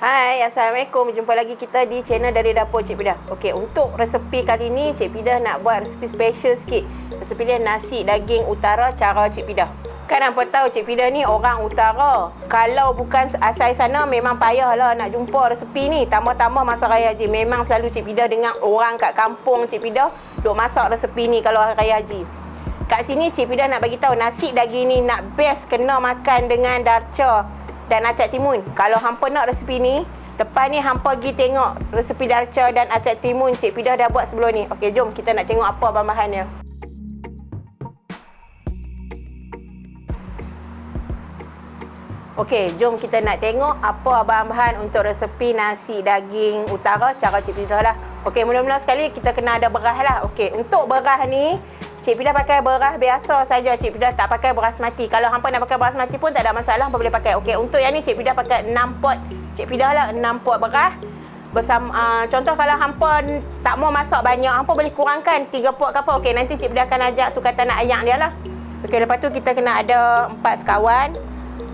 Hai, Assalamualaikum. Jumpa lagi kita di channel dari Dapur Cik Pidah. Okey, untuk resepi kali ni Cik Pidah nak buat resepi special sikit. Resepi dia nasi daging utara cara Cik Pidah. Kan hampa tahu Cik Pidah ni orang utara. Kalau bukan asal sana memang payahlah nak jumpa resepi ni. Tambah-tambah masa raya haji. Memang selalu Cik Pidah dengan orang kat kampung Cik Pidah duk masak resepi ni kalau hari raya haji. Kat sini Cik Pidah nak bagi tahu nasi daging ni nak best kena makan dengan darca dan acak timun. Kalau hampa nak resepi ni, lepas ni hampa pergi tengok resepi darca dan acak timun Cik Pidah dah buat sebelum ni. Okey, jom kita nak tengok apa bahan-bahannya. Okey, jom kita nak tengok apa bahan-bahan untuk resepi nasi daging utara cara Cik Pidah lah. Okey, mula-mula sekali kita kena ada beras lah. Okey, untuk beras ni Cik Pidah pakai beras biasa saja. Cik Pidah tak pakai basmati. Kalau hampa nak pakai basmati pun tak ada masalah, hampa boleh pakai. Okey, untuk yang ni Cik Pidah pakai 6 pot. Cik Pidah lah 6 pot beras. Bersama contoh kalau hampa tak mau masak banyak, hampa boleh kurangkan 3 pot ke apa. Okey, nanti Cik Pidah akan ajak sukatan nak ayak dia lah. Okey, lepas tu kita kena ada 4 sekawan.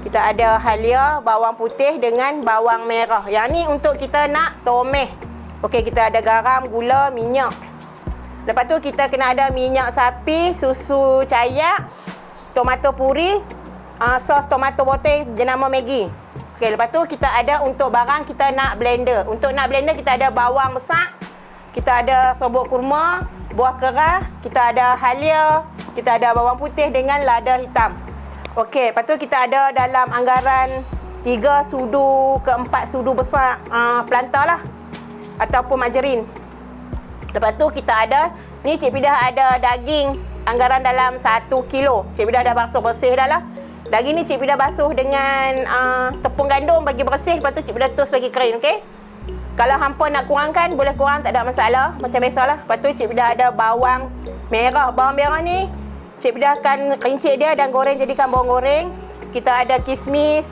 Kita ada halia, bawang putih dengan bawang merah. Yang ni untuk kita nak tomeh. Okey, kita ada garam, gula, minyak. Lepas tu kita kena ada minyak sapi, susu cayak, tomato puri, sos tomato botol jenama Maggi. Okey, lepas tu kita ada untuk barang kita nak blender. Untuk nak blender kita ada bawang besar, kita ada serbuk kurma, buah kerah, kita ada halia, kita ada bawang putih dengan lada hitam. Okey, lepas tu kita ada dalam anggaran 3 sudu ke 4 sudu besar plantar lah ataupun margarin. Lepas tu kita ada, ni Cik Pidah ada daging anggaran dalam 1 kilo. Cik Pidah dah basuh bersih dah lah. Daging ni Cik Pidah basuh dengan tepung gandum bagi bersih. Lepas tu Cik Pidah tus bagi kering, okey? Kalau hampa nak kurangkan, boleh kurang, tak ada masalah. Macam biasalah. Lepas tu Cik Pidah ada bawang merah. Bawang merah ni Cik Pidah akan rincik dia dan goreng jadikan bawang goreng. Kita ada kismis,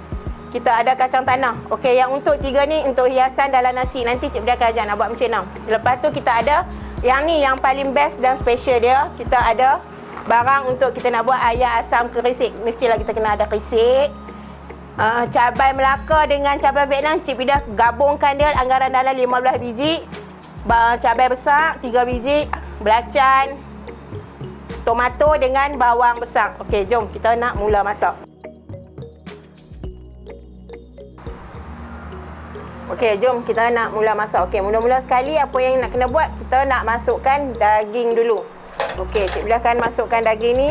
kita ada kacang tanah. Okey, yang untuk 3 ni untuk hiasan dalam nasi. Nanti Cik Pidah akan ajak nak buat macam mana. Lepas tu kita ada yang ni yang paling best dan special dia. Kita ada barang untuk kita nak buat ayam asam kerisik. Mestilah kita kena ada kerisik. Cabai Melaka dengan cabai Vietnam Cik Pidah gabungkan dia anggaran dalam 15 biji. Cabai besar 3 biji. Belacan, tomato dengan bawang besar. Okey, jom kita nak mula masak. Okey, jom kita nak mula masak. Okey, mula-mula sekali apa yang nak kena buat, kita nak masukkan daging dulu. Okey, Cik Pidah akan masukkan daging ni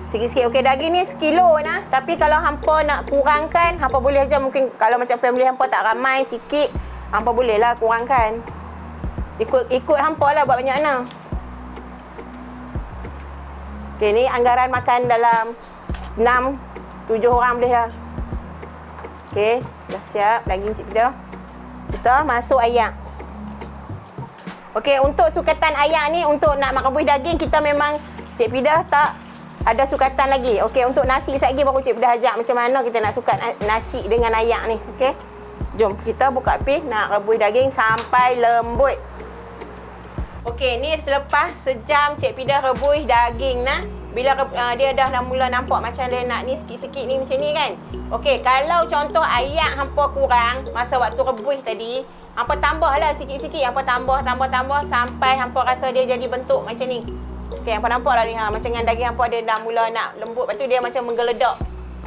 sikit-sikit. Okey, daging ni sekilo nah. Tapi kalau hampa nak kurangkan, hampa boleh aja, mungkin kalau macam family hampa tak ramai, sikit, hampa bolehlah kurangkan. Ikut hampa lah buat banyak mana. Okey, ni anggaran makan dalam 6-7 orang boleh lah. Okey, dah siap daging Cik Pidah. Kita masuk ayak. Okey, untuk sukatan ayak ni, untuk nak rebus daging, kita memang Cik Pidah tak ada sukatan lagi. Okey, untuk nasi sekejap lagi baru Cik Pidah ajak macam mana kita nak sukat nasi dengan ayak ni. Okey, jom kita buka api nak rebus daging sampai lembut. Okey, ni selepas sejam Cik Pidah rebus daging nah. Bila dia dah mula nampak macam dia nak ni sikit-sikit ni macam ni kan. Okey, kalau contoh ayak hampa kurang masa waktu rebus tadi, hampa tambahlah sikit-sikit, hampa tambah sampai hampa rasa dia jadi bentuk macam ni. Okey, hampa nampak dah ni macam dengan daging hampa dia dah mula nak lembut, lepas tu dia macam menggeledak.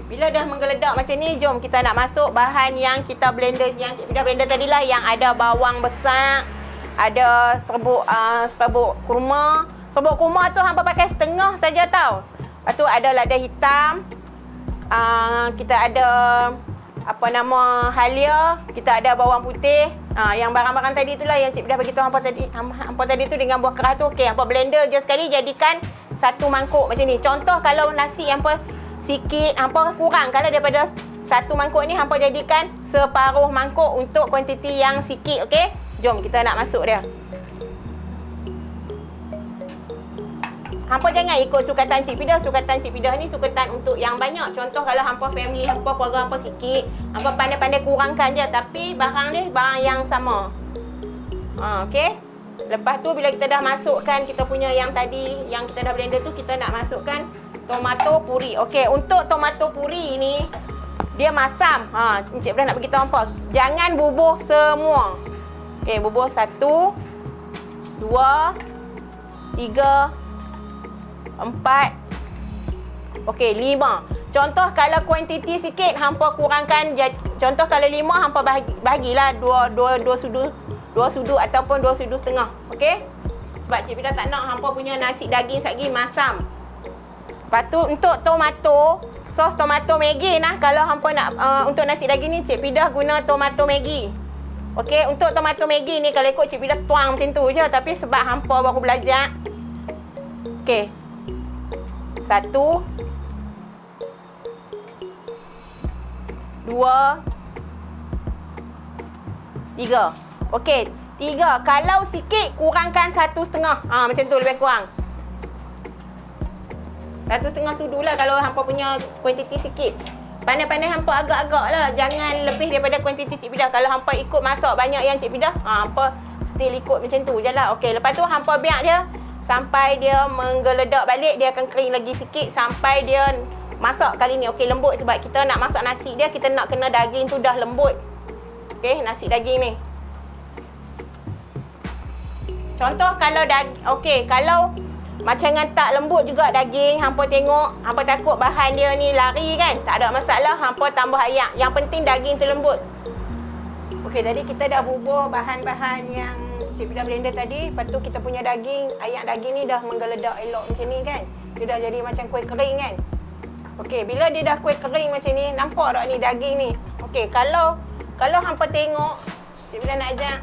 Bila dah menggeledak macam ni, jom kita nak masuk bahan yang kita blender, yang Cik Pidah blender tadilah, yang ada bawang besar, ada serbuk kurma. Serbuk kurma tu hampa pakai setengah saja tau. Lepas tu ada lada hitam. Kita ada halia, kita ada bawang putih. Yang barang-barang tadi itulah yang Cik Pidah bagi tahu hampa tadi tu dengan buah kerah tu. Okey, hampa blender je sekali jadikan satu mangkuk macam ni. Contoh kalau nasi hampa sikit, hampa kurang. Kalau daripada satu mangkuk ni hampa jadikan separuh mangkuk untuk kuantiti yang sikit, okey? Jom kita nak masuk dia. Hampa jangan ikut sukatan Cik Pidah. Sukatan Cik Pidah ni sukatan untuk yang banyak. Contoh kalau hampa family hampa, keluarga hampa sikit, hampa pandai-pandai kurangkan je. Tapi barang ni barang yang sama. Okey. Lepas tu bila kita dah masukkan kita punya yang tadi, yang kita dah blender tu, kita nak masukkan tomato puri. Okey, untuk tomato puri ni dia masam. Encik Pidah nak beritahu hampa. Jangan bubuh semua. Okey, bubuh 1, 2, 3, 4. Okey, 5. Contoh kalau kuantiti sikit hampa kurangkan, contoh kalau 5 hampa bahagilah 2 sudu ataupun 2 sudu setengah. Okey? Sebab Cik Pidah tak nak hampa punya nasi daging satgi masam. Lepas tu untuk tomato, sos tomato Maggi nah, kalau hampa nak untuk nasi daging ni Cik Pidah guna tomato Maggi. Okey, untuk tomato Maggi ni kalau ikut Cik Pidah tuang macam tu je, tapi sebab hampa baru belajar. Okey. 1, 2, 3. Okey, 3. Kalau sikit kurangkan 1,5. Macam tu lebih kurang. 1,5 sudu lah kalau hampa punya kuantiti sikit. Pandai-pandai hampa agak-agak lah. Jangan lebih daripada kuantiti Cik Pidah. Kalau hampa ikut masak banyak yang Cik Pidah, hampa still ikut macam tu je lah. Okey, lepas tu hampa biar dia sampai dia menggeledak balik. Dia akan kering lagi sikit sampai dia masak kali ni. Okey, lembut sebab kita nak masak nasi dia, kita nak kena daging tu dah lembut. Okey, nasi daging ni. Contoh kalau okey, kalau macam dengan tak lembut juga daging, hampa tengok, hampa takut bahan dia ni lari kan, tak ada masalah, hampa tambah ayak. Yang penting daging tu lembut. Okey, tadi kita dah bubuh bahan-bahan yang Cik Pidah blender tadi. Lepas tu kita punya daging, ayak daging ni dah menggeledak elok macam ni kan. Dia dah jadi macam kuih kering kan. Okey, bila dia dah kuih kering macam ni, nampak tak ni daging ni? Okey, kalau hampa tengok, Cik Pidah nak ajar,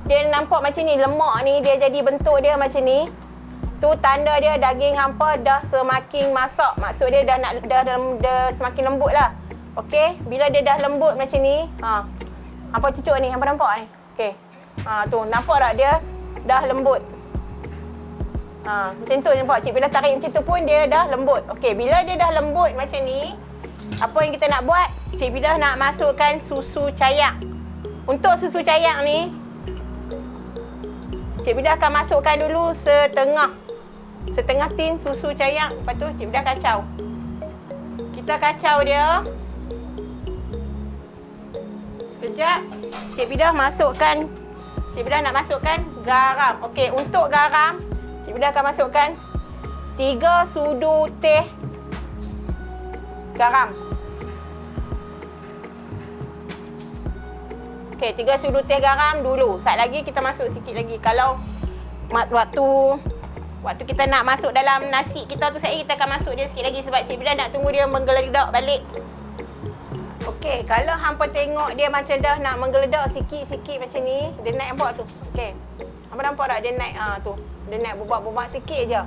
dia nampak macam ni, lemak ni dia jadi bentuk dia macam ni. Tu tanda dia daging hampa dah semakin masak. Maksud dia dah semakin lembut lah. Okey, bila dia dah lembut macam ni, hampa cucuk ni, hampa nampak ni. Okey. Tu nampak tak dia dah lembut. Macam tu nampak, Cik Pidah tarik macam tu pun dia dah lembut. Okey, bila dia dah lembut macam ni, apa yang kita nak buat? Cik Pidah nak masukkan susu cayak. Untuk susu cayak ni, Cik Pidah akan masukkan dulu setengah tin susu cayak. Lepas tu Cik Pidah kacau. Kita kacau dia. Sekejap. Cik Pidah nak masukkan garam. Okey, untuk garam Cik Pidah akan masukkan 3 sudu teh garam. Okey, 3 sudu teh garam dulu. Sat lagi kita masuk sikit lagi. Kalau waktu kita nak masuk dalam nasi kita tu, kita akan masuk dia sikit lagi sebab Cik Pidah nak tunggu dia menggeledak balik. Okey, kalau hampa tengok dia macam dah nak menggeledak sikit-sikit macam ni, dia naik nampak tu. Okey. Hampa nampak tak dia naik tu. Dia naik bubak-bubak sikit je.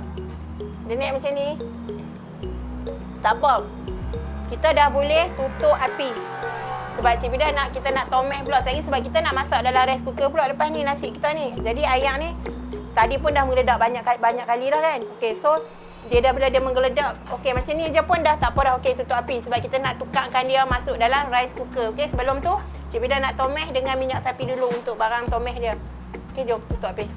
Dia naik macam ni. Tak apa. Kita dah boleh tutup api. Sebab Cik Pidah kita nak tomeh pula lagi sebab kita nak masak dalam rice cooker pula lepas ni nasi kita ni. Jadi ayak ni tadi pun dah menggeledak banyak kali dah kan. Okey, so dia dah bila dia menggeledak, okey macam ni je pun dah tak apa dah. Okey, tutup api sebab kita nak tukarkan dia masuk dalam rice cooker. Okey, sebelum tu Cik Pidah nak tomeh dengan minyak sapi dulu untuk barang tomeh dia. Okey, jom tutup api.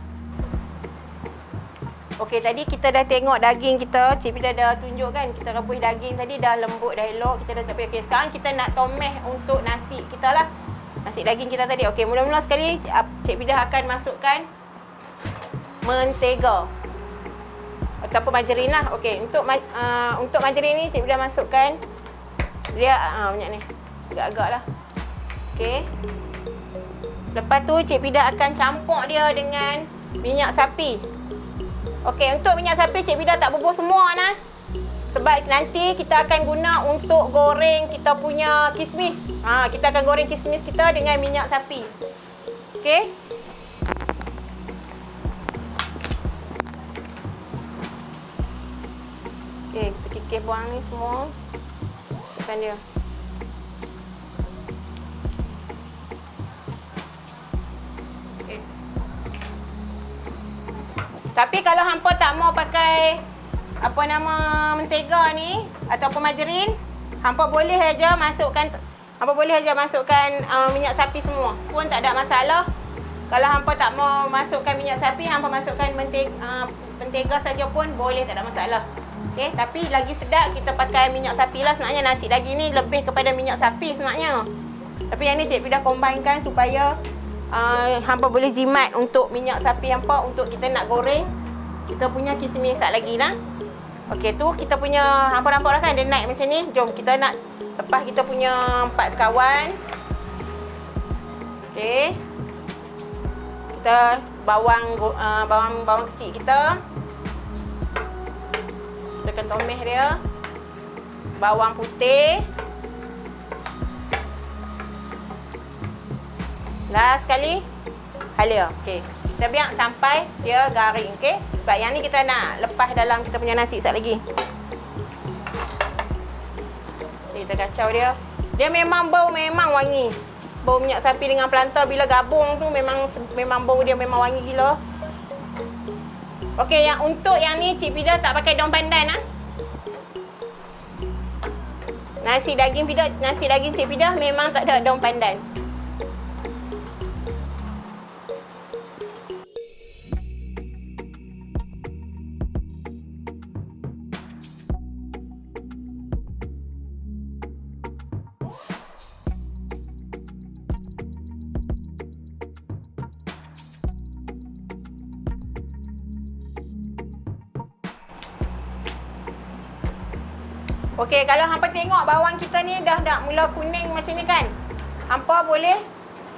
Okey, tadi kita dah tengok daging kita. Cik Pidah dah tunjuk kan, kita rebus daging tadi dah lembut, dah elok. Kita dah capai. Okey, sekarang kita nak tomeh untuk nasi kita lah. Nasi daging kita tadi. Okey, mula-mula sekali Cik Pidah akan masukkan mentega ataupun margarin lah. Okey, untuk margarin ni Cik Pidah masukkan dia banyak ni. Agak-agak lah. Okey. Lepas tu Cik Pidah akan campur dia dengan minyak sapi. Okey, untuk minyak sapi Cik Pidah tak bubuh semua nah. Sebab nanti kita akan guna untuk goreng kita punya kismis. Kita akan goreng kismis kita dengan minyak sapi. Okey. Okey, kita kikis buang ni semua. Tekan dia. Tapi kalau hampa tak mau pakai mentega ni ataupun margarin, hampa boleh aja masukkan minyak sapi semua. Pun tak ada masalah. Kalau hampa tak mau masukkan minyak sapi, hampa masukkan mentega saja pun boleh, tak ada masalah. Okey, tapi lagi sedap kita pakai minyak sapi lah. Sebenarnya nasi daging ni lebih kepada minyak sapi sebenarnya. Tapi yang ni Cik Pi dah combinekan supaya hampa boleh jimat untuk minyak sapi hampa untuk kita nak goreng kita punya kismis sat lagi lah. Okey, tu kita punya hampa nampak dah kan dia naik macam ni. Jom kita nak lepas kita punya 4 sekawan. Okey. Kita bawang kecil kita. Tekan tomat dia. Bawang putih. Last sekali halia. Okey. Kita biar sampai dia garing, okey? Sebab yang ni kita nak lepas dalam kita punya nasi sat lagi. Okay, kita kacau dia. Dia memang bau memang wangi. Bau minyak sapi dengan pelanta bila gabung tu memang bau dia memang wangi gila. Okey, yang untuk yang ni Cik Fida tak pakai daun pandan ah. Nasi daging Cik Fida memang tak ada daun pandan. Okey, kalau hampa tengok bawang kita ni dah mula kuning macam ni kan. Hampa boleh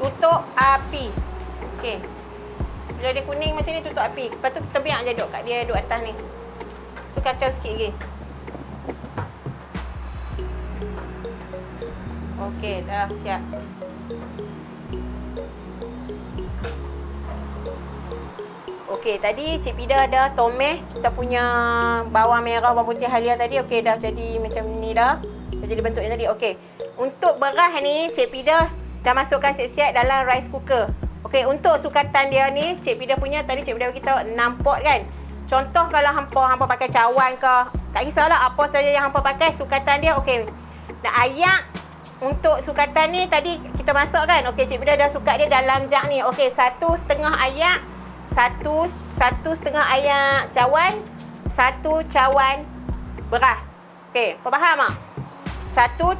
tutup api. Okey. Bila dia kuning macam ni tutup api. Lepas tu kita biar je duduk kat dia duduk atas ni. Tu kacau sikit lagi. Okey, dah siap. Okey, tadi Cik Fida ada tomat, kita punya bawang merah, bawang putih halia tadi. Okey, dah jadi macam ni dah. Dah jadi bentuk ni tadi. Okey. Untuk beras ni Cik Fida dah masukkan siap-siap dalam rice cooker. Okey, untuk sukatan dia ni Cik Fida punya tadi Cik Fida bagi tahu 6 pot kan. Contoh kalau hampa pakai cawan ke, tak kisahlah apa saja yang hampa pakai sukatan dia. Okey. Nak ayak untuk sukatan ni tadi kita masak kan. Okey, Cik Fida dah sukat dia dalam jug ni. Okey, 1,5 ayak. Satu setengah ayak cawan, 1 cawan beras. Okey, kau faham tak? 1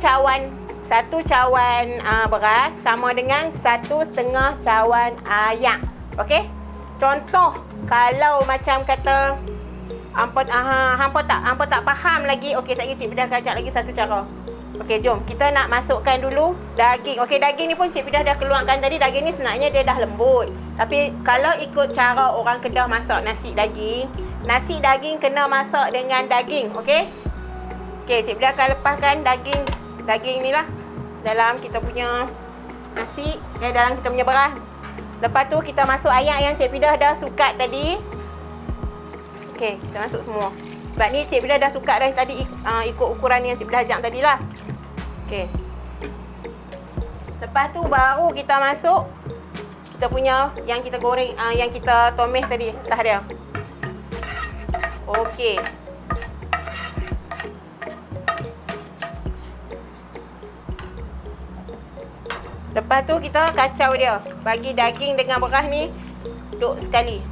cawan beras sama dengan 1,5 cawan ayak. Okey? Contoh kalau macam kata hampa tak faham lagi. Okey, sekejap Cik Fida ajar lagi satu cara. Okey, jom kita nak masukkan dulu daging. Okey, daging ni pun Cik Fida dah keluarkan tadi. Daging ni sebenarnya dia dah lembut. Tapi kalau ikut cara orang Kedah masak nasi daging kena masak dengan daging. Okey? Okey, Cik Fida akan lepaskan daging ni lah dalam kita punya nasi, dalam kita punya beras. Lepas tu kita masuk ayak yang Cik Fida dah sukat tadi. Okey, kita masuk semua. Sebab ni Cik Fida dah sukat dah tadi ikut ukuran yang Cik Fida ajak tadi lah. Okey. Lepas tu baru kita masuk kita punya yang kita goreng, yang kita tumis tadi atas dia. Okey. Lepas tu kita kacau dia. Bagi daging dengan beras ni duduk sekali.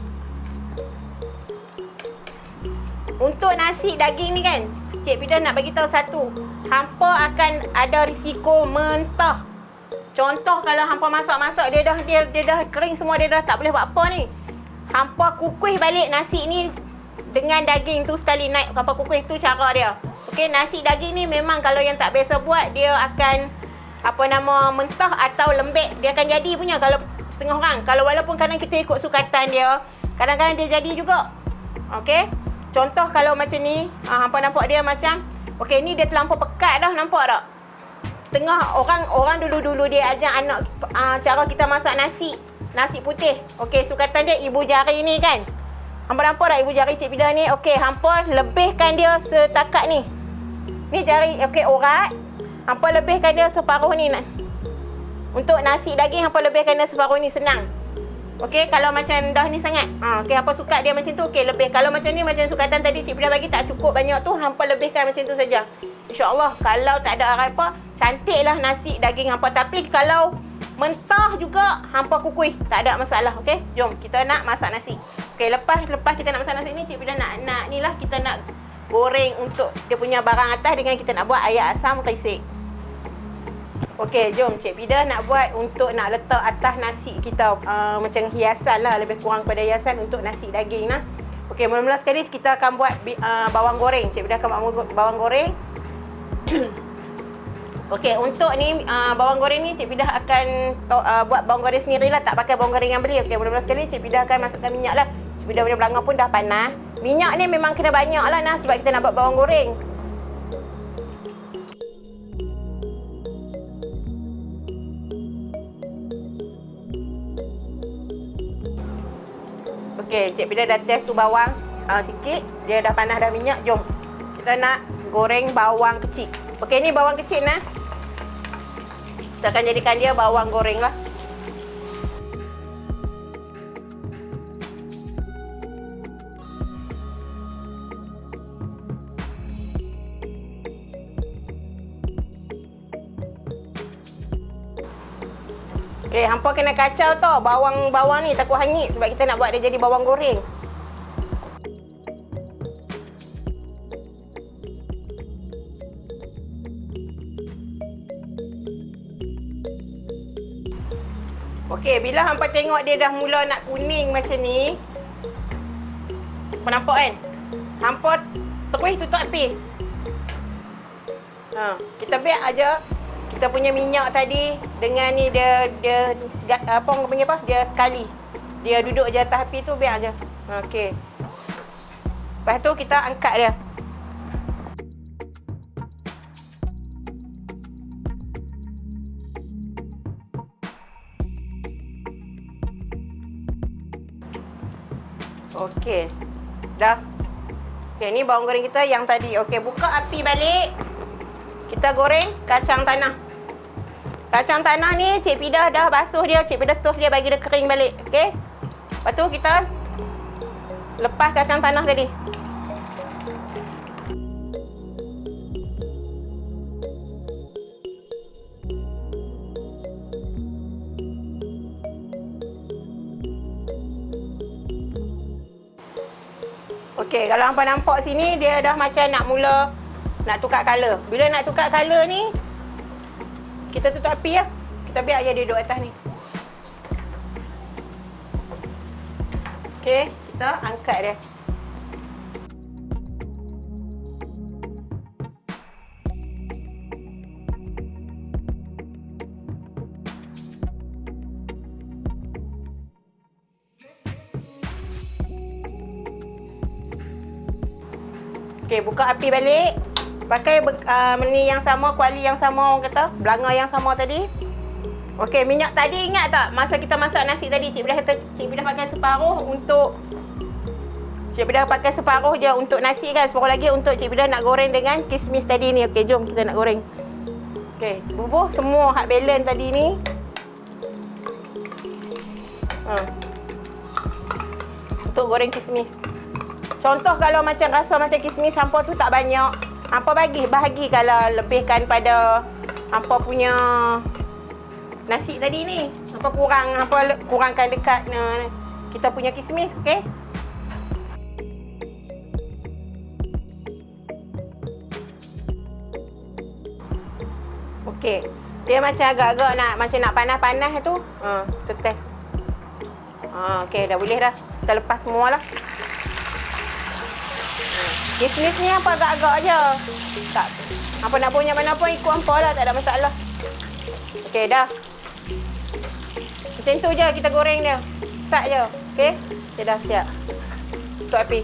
Untuk nasi daging ni kan, Cik Fida nak bagi tahu satu. Hampa akan ada risiko mentah. Contoh kalau hampa masak-masak dia dah kering semua, dia dah tak boleh buat apa ni. Hampa kukuh balik nasi ni dengan daging tu sekali naik. Hampa kukuh tu cara dia. Okey, nasi daging ni memang kalau yang tak biasa buat dia akan mentah atau lembek. Dia akan jadi punya kalau setengah orang. Kalau walaupun kadang kita ikut sukatan dia, kadang-kadang dia jadi juga. Okey. Contoh kalau macam ni, hampa nampak dia macam okey, ni dia terlampau pekat dah, nampak tak? Setengah orang dulu dia ajar anak cara kita masak nasi putih. Okey, sukatan dia ibu jari ni kan. Hampa nampak tak ibu jari Cik Fida ni? Okey, hampa lebihkan dia setakat ni. Ni jari, okey, urat. Hampa lebihkan dia separuh ni. Untuk nasi daging hampa lebihkan dia separuh ni, senang. Okey, kalau macam dah ni sangat. Okey, hampa sukat dia macam tu, okey, lebih. Kalau macam ni, macam sukatan tadi Cik Fida bagi tak cukup banyak tu, hampa lebihkan macam tu saja. InsyaAllah, kalau tak ada apa, cantiklah nasi daging hampa. Tapi kalau mentah juga, hampa kukuh. Tak ada masalah, okey? Jom, kita nak masak nasi. Okey, lepas kita nak masak nasi ni, Cik Fida nak ni lah, kita nak goreng untuk dia punya barang atas dengan kita nak buat air asam risik. Okey, jom Cik Pida nak buat untuk nak letak atas nasi kita macam hiasan lah, lebih kurang pada hiasan untuk nasi daging lah. Okey, mula-mula sekali kita akan buat bawang goreng. Cik Pida akan buat bawang goreng. Okey, untuk ni bawang goreng ni Cik Pida akan buat bawang goreng sendirilah, tak pakai bawang goreng yang beli. Okey, mula-mula sekali Cik Pida akan masukkan minyak lah. Cik Pida punya belanga pun dah panas. Minyak ni memang kena banyak lah nah, sebab kita nak buat bawang goreng. Okey, Cik Pida dah test tu bawang sikit. Dia dah panas dah minyak. Jom kita nak goreng bawang kecil. Okey, ni bawang kecil nah. Kita akan jadikan dia bawang goreng lah. Okey, hampa kena kacau tau bawang-bawang ni takut hangit sebab kita nak buat dia jadi bawang goreng. Okey, bila hampa tengok dia dah mula nak kuning macam ni. Hampa nampak kan? Hampa terus tutup api. Kita biar aja kita punya minyak tadi dengan ni dia apa orang panggil apa? Dia sekali. Dia duduk je atas api tu, biar aja. Okey. Lepas tu kita angkat dia. Okey. Dah. Okey, ni bawang goreng kita yang tadi. Okey, buka api balik. Kita goreng kacang tanah. Kacang tanah ni Cik Pida dah basuh dia, Cik Pida tos dia bagi dia kering balik. Okey. Lepas tu kita lepas kacang tanah tadi. Okey, kalau hampa nampak sini dia dah macam nak mula nak tukar color. Bila nak tukar color ni kita tutup api ya. Kita biar aja dia duduk atas ni. Okey, kita angkat dia. Okey, buka api balik. Pakai ni yang sama, kuali yang sama orang kata, belanga yang sama tadi. Okey, minyak tadi ingat tak masa kita masak nasi tadi Cik Pida pakai separuh untuk Cik Pida pakai separuh je untuk nasi kan, separuh lagi untuk Cik Pida nak goreng dengan kismis tadi ni. Okey, jom kita nak goreng. Okey, bubuh semua hak balance tadi ni. Untuk goreng kismis. Contoh kalau macam rasa macam kismis hampa tu tak banyak, hampa bahagi kalau lebihkan pada hampa punya nasi tadi ni. Hampa kurangkan dekat kita punya kismis, okey? Okey. Dia macam agak-agak nak panas-panas tu. Kita test. Okey, dah boleh dah. Kita lepas semualah. Kismis ni hampa agak-agak je. Tak. Hampa nak punya mana pun ikut hampa lah, tak ada masalah. Okey, dah. Macam tu je kita goreng dia. Sat je. Okey? Dia dah siap. Tutup api.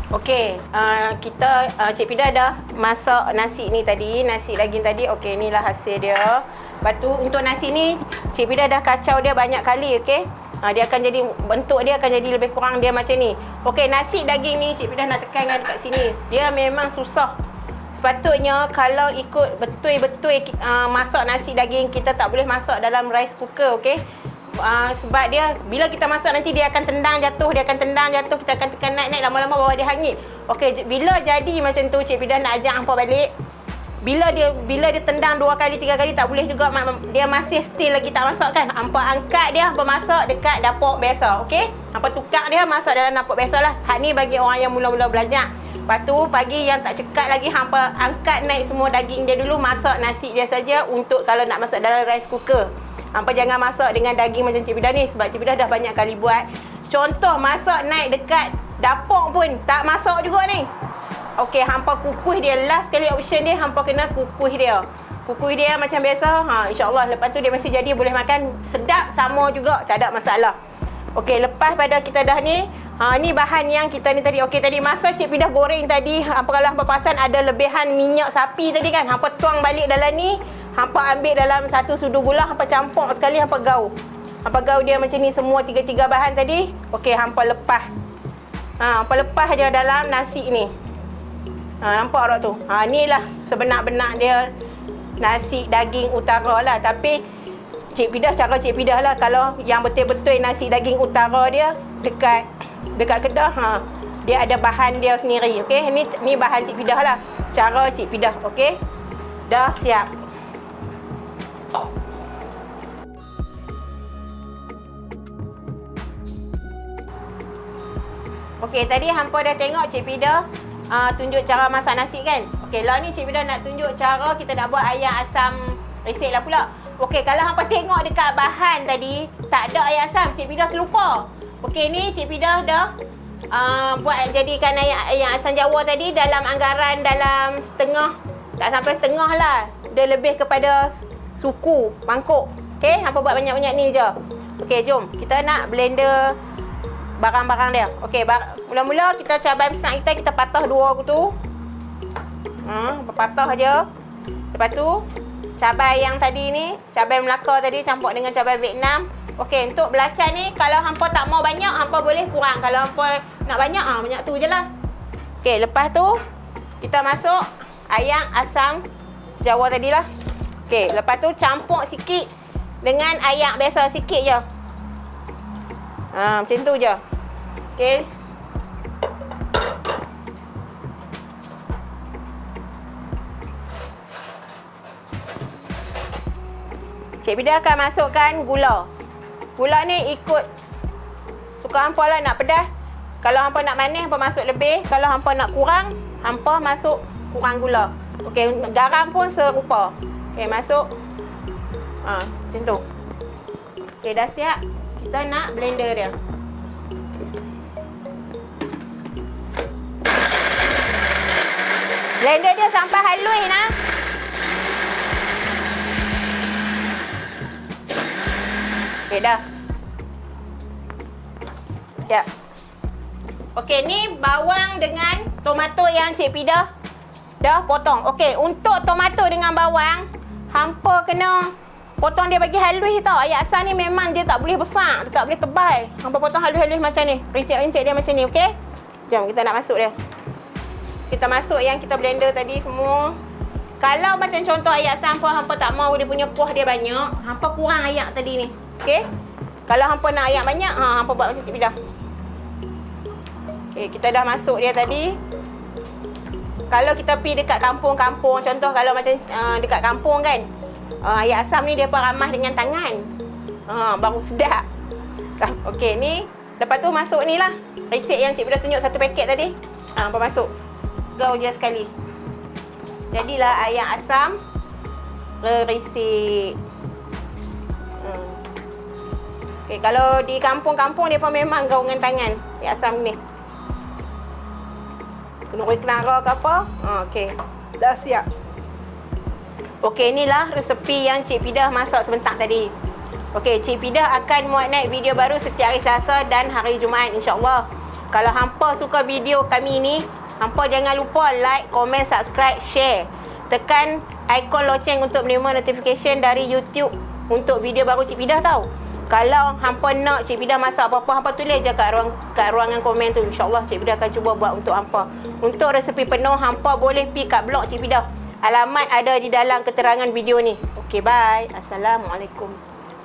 Okey, kita Cik Pida dah masak nasi ni tadi, nasi daging tadi. Okey, inilah hasil dia. Lepas tu untuk nasi ni Cik Pida dah kacau dia banyak kali, okey. Dia akan jadi, bentuk dia akan jadi lebih kurang dia macam ni. Okey, nasi daging ni Cik Pida nak tekankan dekat sini. Dia memang susah. Sepatutnya kalau ikut betul-betul masak nasi daging, kita tak boleh masak dalam rice cooker, okey. Sebab dia bila kita masak nanti dia akan tendang jatuh, kita akan tekan naik-naik, lama-lama bawah dia hangit. Okey, bila jadi macam tu Cik Pida nak ajak hampa balik. Bila dia tendang 2 kali 3 kali tak boleh juga, dia masih still lagi tak masak kan. Hampa angkat dia, hampa masak dekat dapur biasa. Okey, hampa tukar dia masuk dalam dapur biasalah. Hak ni bagi orang yang mula-mula belajar. Lepas tu pagi yang tak cekat lagi, hampa angkat naik semua daging dia dulu, masak nasi dia saja untuk kalau nak masak dalam rice cooker. Hampa jangan masak dengan daging macam Cik Pidah ni, sebab Cik Pidah dah banyak kali buat. Contoh masak naik dekat dapur pun tak masak juga ni. Okey, hampa kukuh dia. Last kali option dia, hampa kena kukuh dia. Kukuh dia macam biasa. InsyaAllah lepas tu dia masih jadi, boleh makan sedap sama juga, tak ada masalah. Okey, lepas pada kita dah ni, ni bahan yang kita ni tadi. Okey, tadi masa Cik Pidah goreng tadi, hampa kalau hampa perasan ada lebihan minyak sapi tadi kan. Hampa tuang balik dalam ni. Hampa ambil dalam 1 sudu gula, hampa campur sekali, hampa gaul. Hampa gaul dia macam ni semua 3 bahan tadi. Okey, hampa lepas. Hampa lepas je dalam nasi ni. Nampak tak tu? Ni lah sebenar-benar dia nasi daging utara lah. Tapi Cik Pidah, cara Cik Pidah lah, kalau yang betul-betul nasi daging utara dia dekat Kedah, dia ada bahan dia sendiri. Okey, ni bahan Cik Pidah lah. Cara Cik Pidah. Okey, dah siap. Okey, tadi hampa dah tengok Cik Pidah tunjuk cara masak nasi kan. Okey, lah ni Cik Pidah nak tunjuk cara kita nak buat ayam asam resek lah pula. Okey, kalau hampa tengok dekat bahan tadi tak ada ayam asam, Cik Pidah terlupa. Okey, ni Cik Pidah dah buat jadikan ayam asam Jawa tadi dalam anggaran dalam setengah, tak sampai setengah lah. Dia lebih kepada suku mangkuk. Okey, hampa buat banyak-banyak ni je. Okey, jom kita nak blender barang-barang dia. Okey, mula-mula kita cabai pisang kita patah 2 tu. Patah je. Lepas tu cabai yang tadi ni, cabai Melaka tadi campur dengan cabai Vietnam. Okey, untuk belacan ni kalau hampa tak mau banyak, hampa boleh kurang. Kalau hampa nak banyak, banyak tu je lah. Okey, lepas tu kita masuk ayam asam Jawa tadilah. Okey, lepas tu campur sikit dengan ayam biasa sikit je. Macam tu je. Okey. Cik Pidah akan masukkan gula. Gula ni ikut suka hampa lah, nak pedas. Kalau hampa nak manis, hampa masuk lebih. Kalau hampa nak kurang, hampa masuk kurang gula. Okey, garam pun serupa. Okey, masuk. Macam tu. Okey, dah siap. Kita nak blender dia. Blender dia sampai halus nah. Okey, dah. Siap. Okey, ni bawang dengan tomato yang Cik Pidah dah potong. Okey, untuk tomato dengan bawang, hampa kena potong dia bagi halus tau. Ayam asam ni memang dia tak boleh besar, tak boleh tebal. Hampa potong halus-halus macam ni. Rincik-rincik dia macam ni, okey? Jom kita nak masuk dia. Kita masuk yang kita blender tadi semua. Kalau macam contoh ayam asam hampa tak mau dia punya kuah dia banyak, hampa kurang ayam tadi ni. Okey? Kalau hampa nak ayam banyak, hampa buat macam Cik Pidah. Okey, kita dah masuk dia tadi. Kalau kita pergi dekat kampung-kampung, contoh kalau macam dekat kampung kan, ayam asam ni dia pun ramah dengan tangan. Baru sedap. Okey, ni lepas tu masuk ni lah. Resep yang Cik Pidah tunjuk 1 paket tadi. Hampa masuk. Gaul je sekali. Jadilah ayam asam resek. Okey, kalau di kampung-kampung dia pun memang gaul dengan tangan. Ayam asam ni. Kena kenara ke apa? Okey. Dah siap. Okey, inilah resepi yang Cik Pidah masak sebentar tadi. Okey, Cik Pidah akan muat naik video baru setiap hari Selasa dan hari Jumaat insya-Allah. Kalau hampa suka video kami ni, hampa jangan lupa like, komen, subscribe, share. Tekan ikon loceng untuk menerima notification dari YouTube untuk video baru Cik Pidah tau. Kalau hampa nak Cik Pidah masak apa-apa, hampa tulis je kat ruangan komen tu. InsyaAllah Cik Pidah akan cuba buat untuk hampa. Untuk resepi penuh, hampa boleh pergi kat blog Cik Pidah. Alamat ada di dalam keterangan video ni. Okey, bye. Assalamualaikum.